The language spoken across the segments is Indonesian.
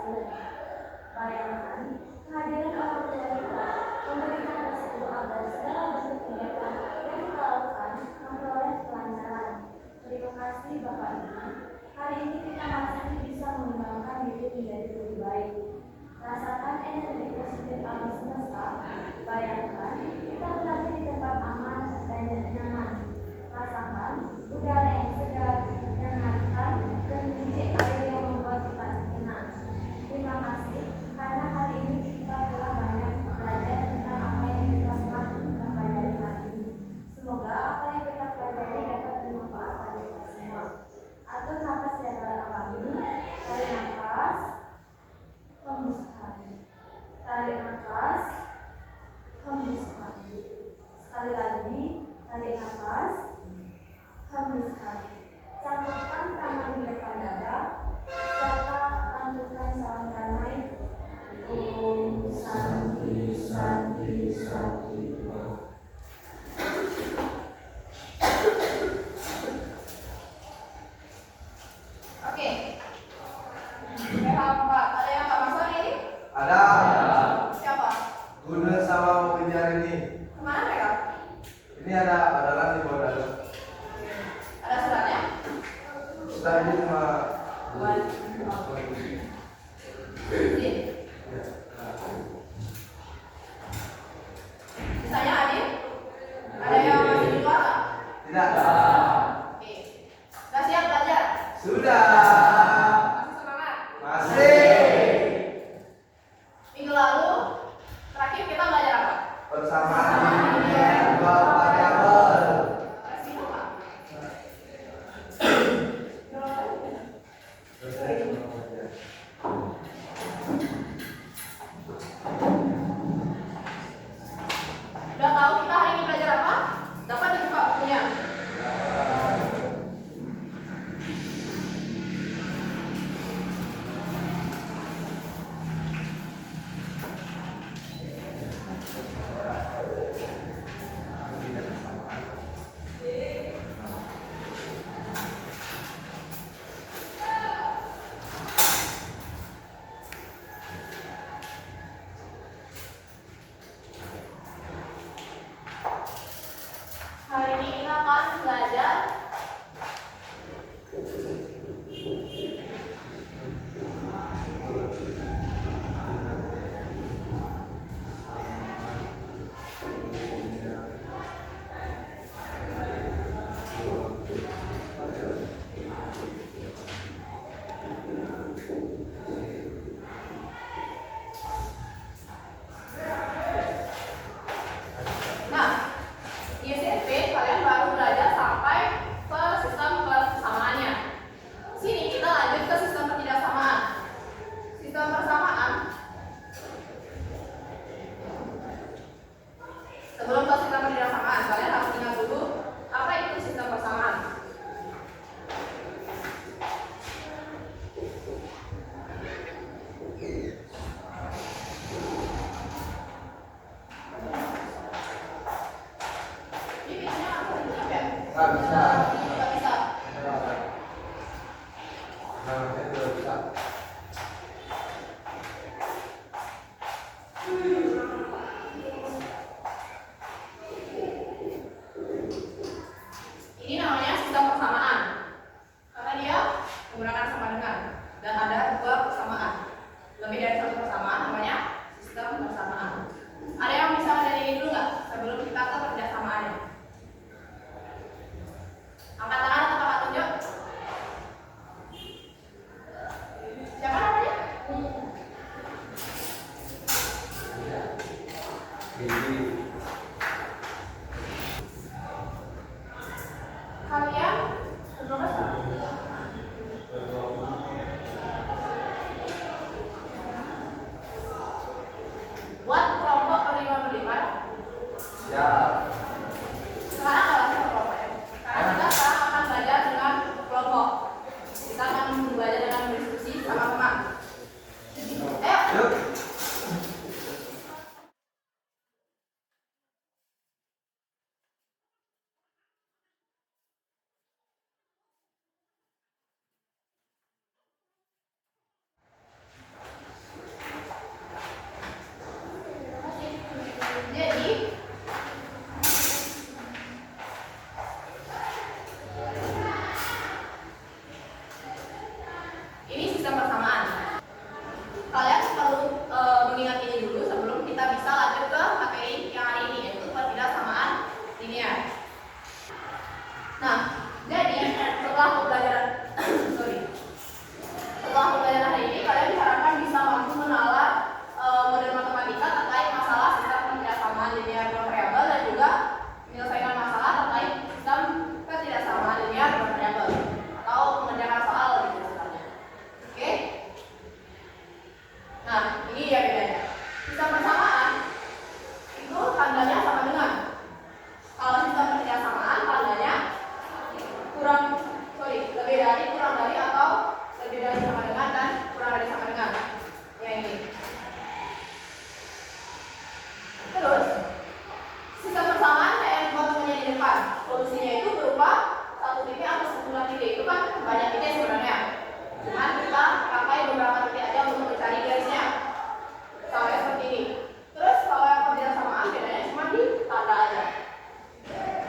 belajar. Bayangkan kehadiran orang tua kita memberikan restu agar segala bentuk kegiatan yang kita lakukan memperoleh kelancaran. Terima kasih Bapak Ibu. Hari ini kita masih bisa mengembangkan diri menjadi lebih baik. Rasakan energi positif alam semesta. Bayangkan kita berada di tempat aman dan nyaman. Rasakan udara yang segar, yang hangat, dan biji air yang membuat kita tenang. Terima kasih karena hari ini kita telah banyak belajar tentang apa yang kita telah pelajari hari ini. Semoga apa yang kita pelajari dapat bermanfaat bagi kita semua. Atur nafas yang dalam ini. Tarik nafas, hembuskan. Tarik nafas, hembuskan. Sekali lagi, tarik nafas, hembuskan. Campurkan tangan di depan dada, serta lanjutkan salam damai. Om Santi Santi Santi. Oke. Pak, ada yang nggak masuk ini? Ada. Siapa? Guna sama mau kejar ini. Kemana mereka? Ini ada adalah di bawah dalam. Ada suratnya? Sudah ini cuma. Ini. Sisanya Adit? Ada yang masih di luar nggak? Tidak. Oke. Sudah siap belajar? Sudah. Masih semangat? Masih. Minggu lalu terakhir kita belajar apa? Persamaan dua variabel. Resi apa? lebih dari, kurang dari, atau lebih dari sama dengan dan kurang dari sama dengan. Yang ini. Terus sistem persamaan kayak yang buat temennya di depan. Solusinya itu berupa satu titik atau sejumlah titik. Itu kan banyak titik sebenarnya. Cuman kita pakai beberapa titik aja untuk mencari garisnya. Sampai seperti ini. Terus kalau yang persamaan bedanya cuma di tanda aja.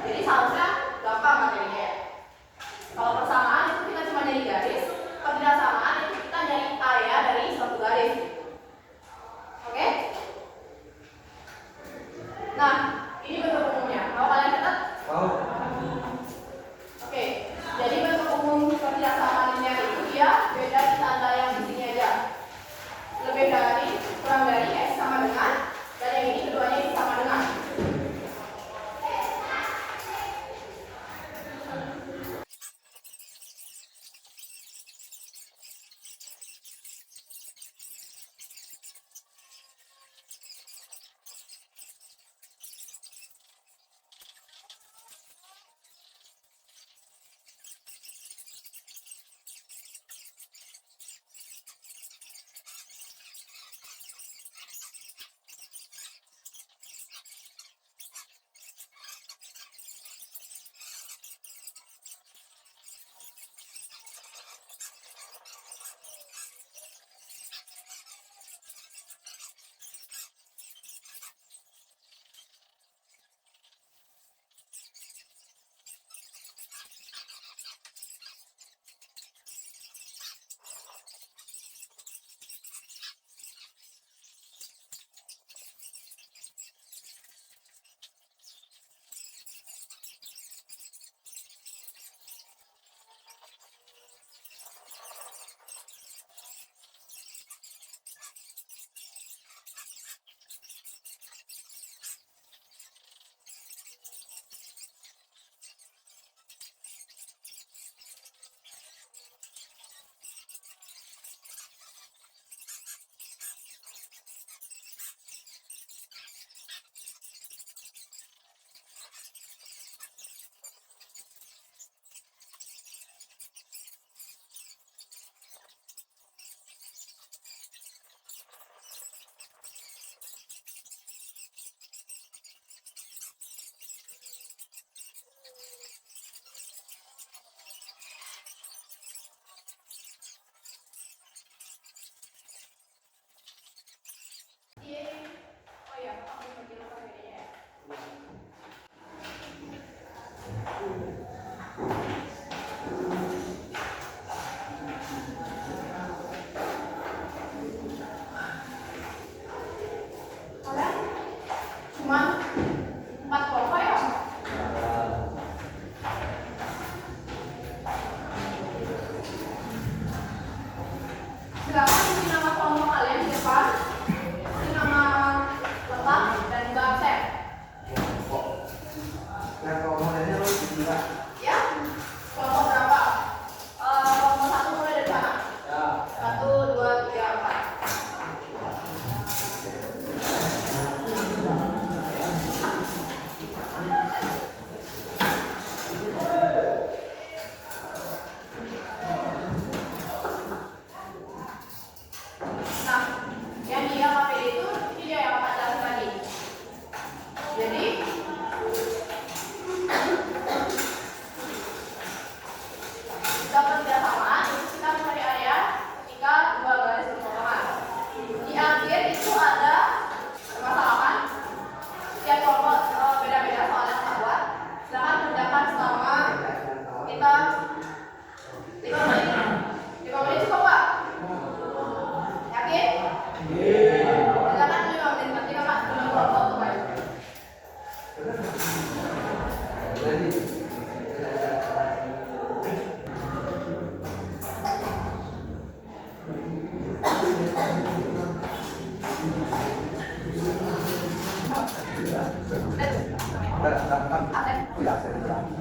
Jadi seharusnya gampang materinya ya. Kalau persamaan itu kita cuma nyari garis, persamaan itu kita nyari area dari suatu garis. Oke? Nah, ini bentuk umumnya. Mau kalian catat? Mau. Oke. Jadi bentuk umum persamaan linear itu dia beda di tanda yang di sini aja. Lebih dari, kurang dari, sama dengan, dan yang ini keduanya itu sama dengan.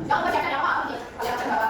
Jangan bacakan yang apa nih? Kalian akan bawa.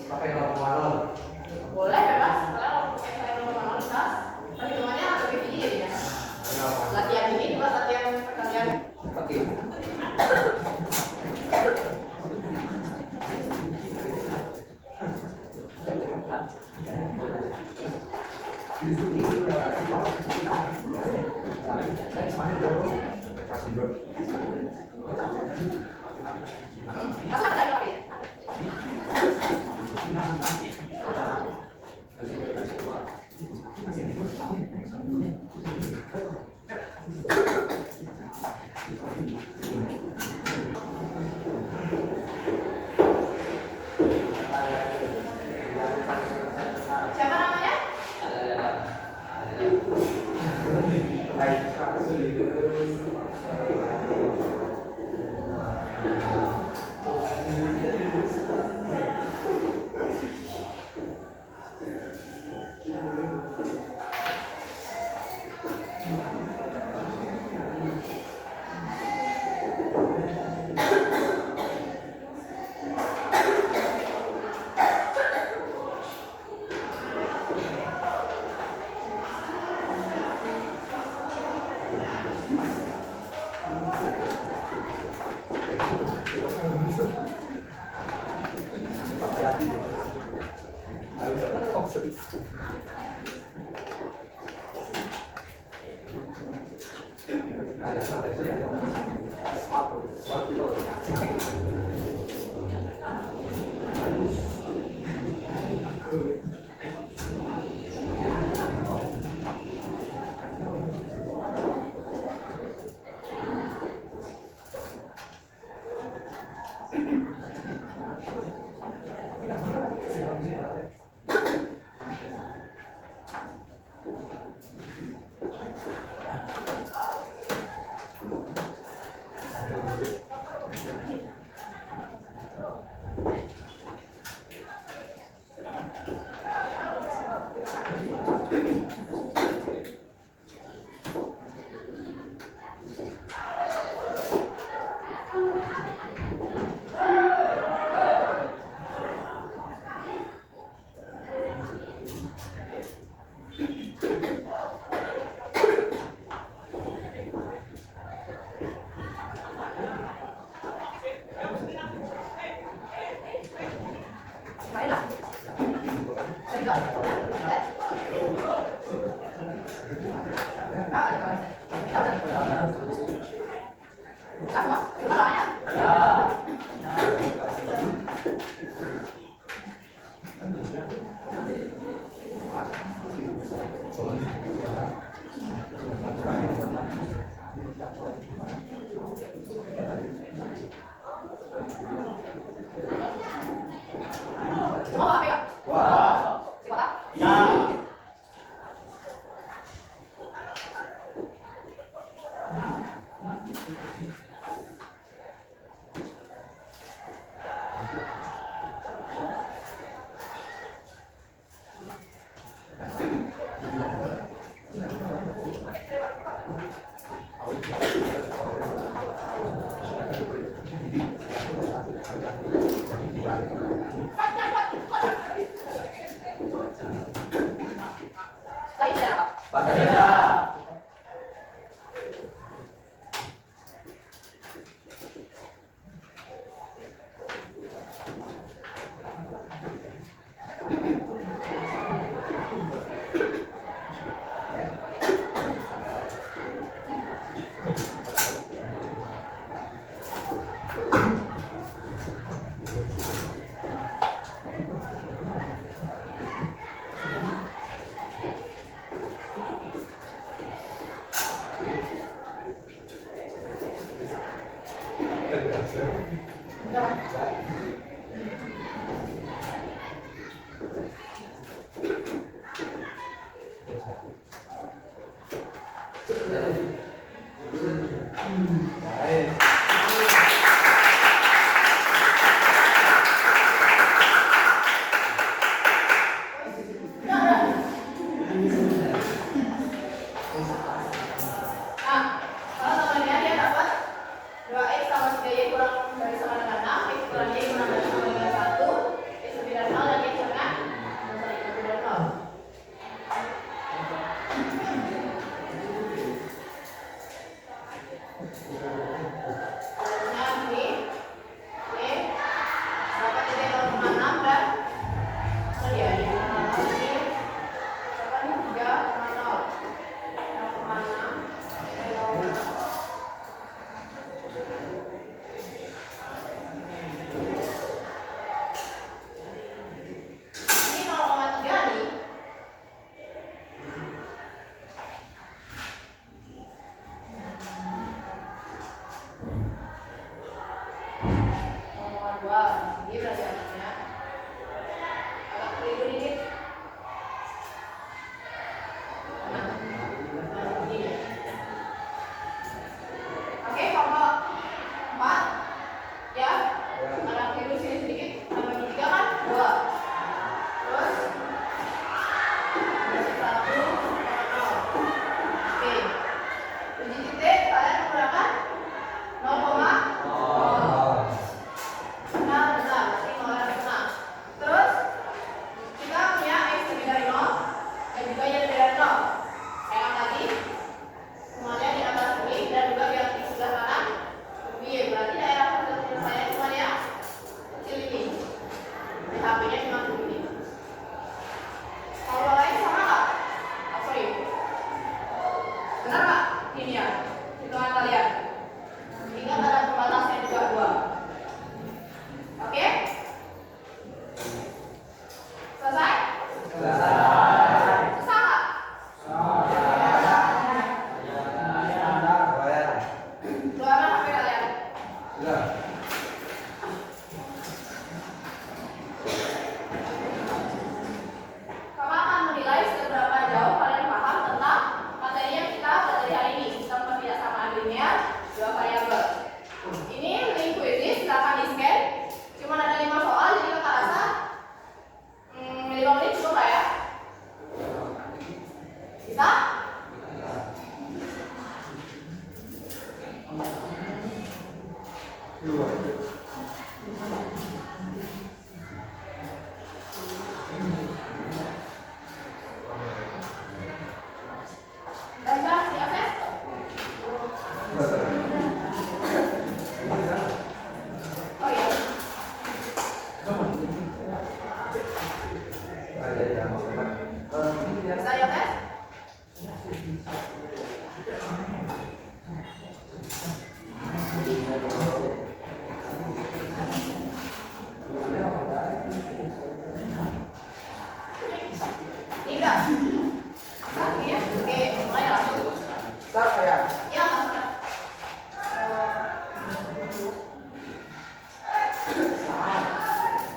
Pakai nomor manual. Boleh bebas, kalau pakai nomor manual bisa. Tapi semuanya lebih tinggi jadinya. Latihan ini juga latihan perkalian. Oke. Masa ada lagi ya? Siapa namanya? Semua apa ya? Siapa tak? Setelah itu apa? Pada dada. Baik. Nah, kalau temannya dia dapat 2x sama 3y kurang dari sama dengan 6, x kurang y kurang dari sama dengan 1, x lebih dari 0 dan y sama dengan lebih dari 0. Selanjutnya ini y dapat y 0,6 dan sorry ya, ini dapat ini 3,0. 0,6 ini 0,3 nih. Dua, ini berarti artinya agak keliru dikit. Nah, begini. Oke, kalau 4 ya, agak keliru sini sedikit. Tambah 3 kan 2. Terus berarti 1, 0. Oke. Uji titik kalian menggunakan 0,0. Benar, berarti 0 dan 6. Terus kita punya x lebih dari 0 dan juga y lebih dari 0. Saya lagi semuanya di atas ini dan juga yang di sebelah kanan y. Berarti daerah penyelesaian cuma yang kecil ini. HP-nya cuma begini. Kalau lain sama nggak? Oh, sorry. Benar nggak? Ini ya, hitungan kalian. Ingat ada pembatasnya juga 2. Oke? Selesai? Selesai. Susah nggak? Dua mana HP kalian? Sudah. Kakak akan menilai seberapa jauh kalian paham tentang materi yang kita pelajari hari ini. Sistem kebiasaan linear, 2 variabel. Ini link kuisnya, silakan di-scan. Cuma ada 5 soal, jadi kakak rasa 5 menit cukup lah ya. Bisa? Lancar, siap ya? Oh iya. Bisa ya tes? Tidak. Oke, oke, mulai langsung. Start ya. Ya, langsung.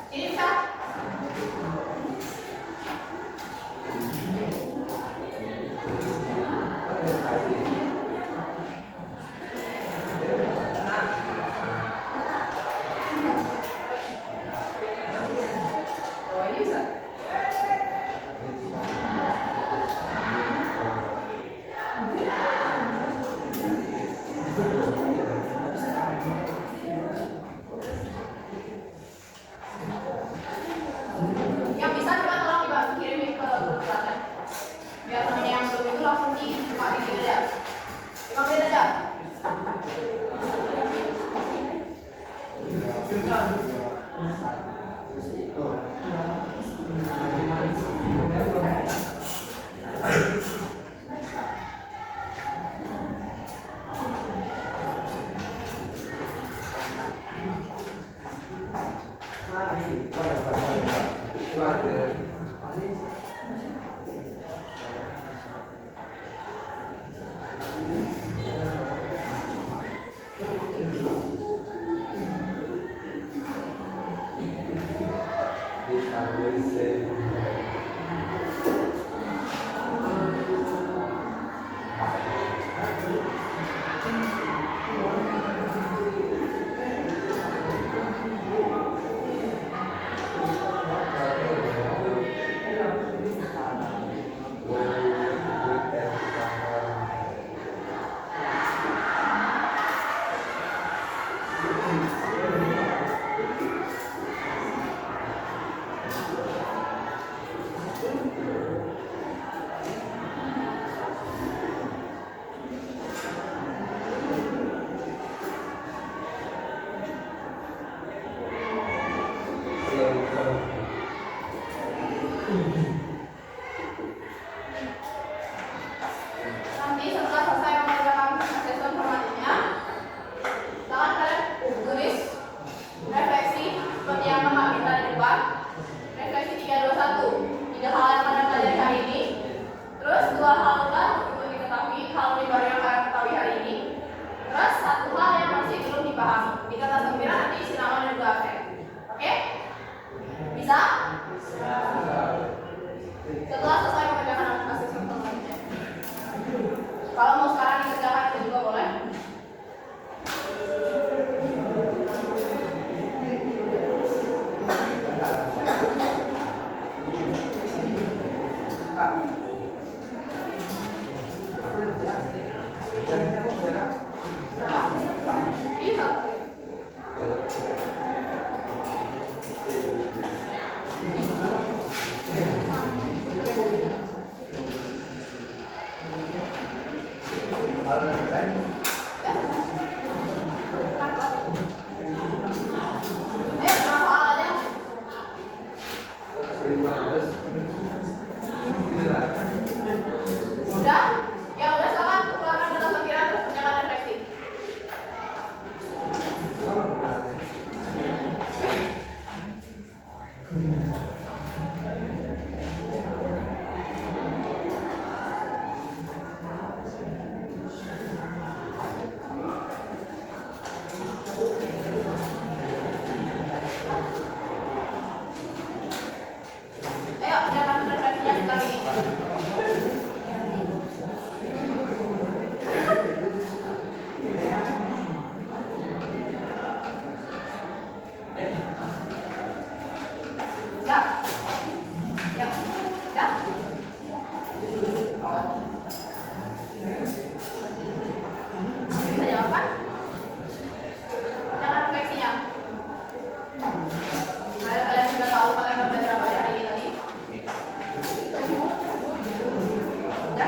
Ini bisa. Nanti setelah selesai mengerjakan asesmen formatifnya, silakan kalian tulis refleksi seperti yang Kakak minta di depan. Refleksi 321, 3 hal yang kalian pelajari hari ini. Terus 2 hal baru untuk diketahui, hal baru yang kalian ketahui hari ini. Terus 1 hal yang masih belum dipahami. Di kertas gembira nanti isi nama dan juga absen. Oke? Bisa? Setelah selesai mengerjakan asesmen formatifnya. Kalau mau sekarang dikerjakan itu juga boleh. Bisa. Ayo, berapa hal aja? Udah? Ya udah, silakan keluarkan kertas lempiran terus kerjakan refleksi. Ayo, kerjakan refleksinya sebentar ini. Ya. Ya. Ya. Bisa jawab kan? Jangan refleksinya. Kalian sudah tahu kalian belajar apa hari ini tadi? Ya.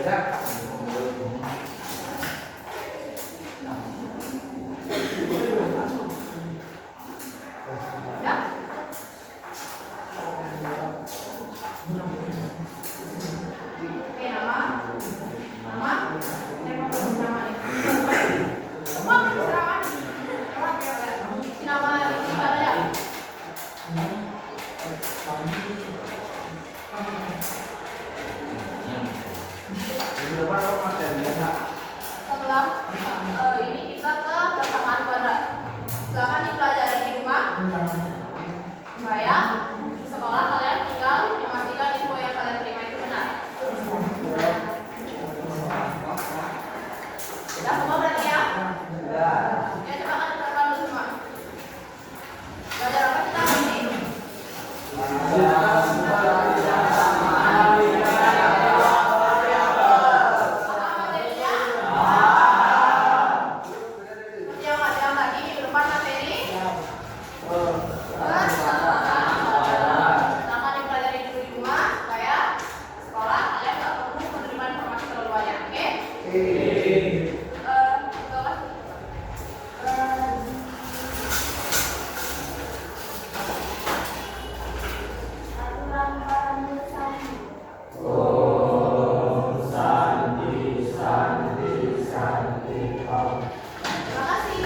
Ya. Ya. Oke, nama. Saya mau kasih nama nih. Wah, siraman. Nama ini ada ya? Setelah ini kita ke persamaan kuadrat. Silakan dipelajari di rumah. Supaya di sekolah kalian tinggal memastikan info yang kalian terima itu benar. Sudah semua berarti ya? Ya, coba kan diterapkan dulu semua. Belajar apa kita hari ini? Apa materinya? Yang lagi minggu depan materi persamaan dipelajari dulu di rumah supaya sekolah kalian nggak perlu menerima informasi terlalu banyak, oke? Aturan penulisan. Terima kasih.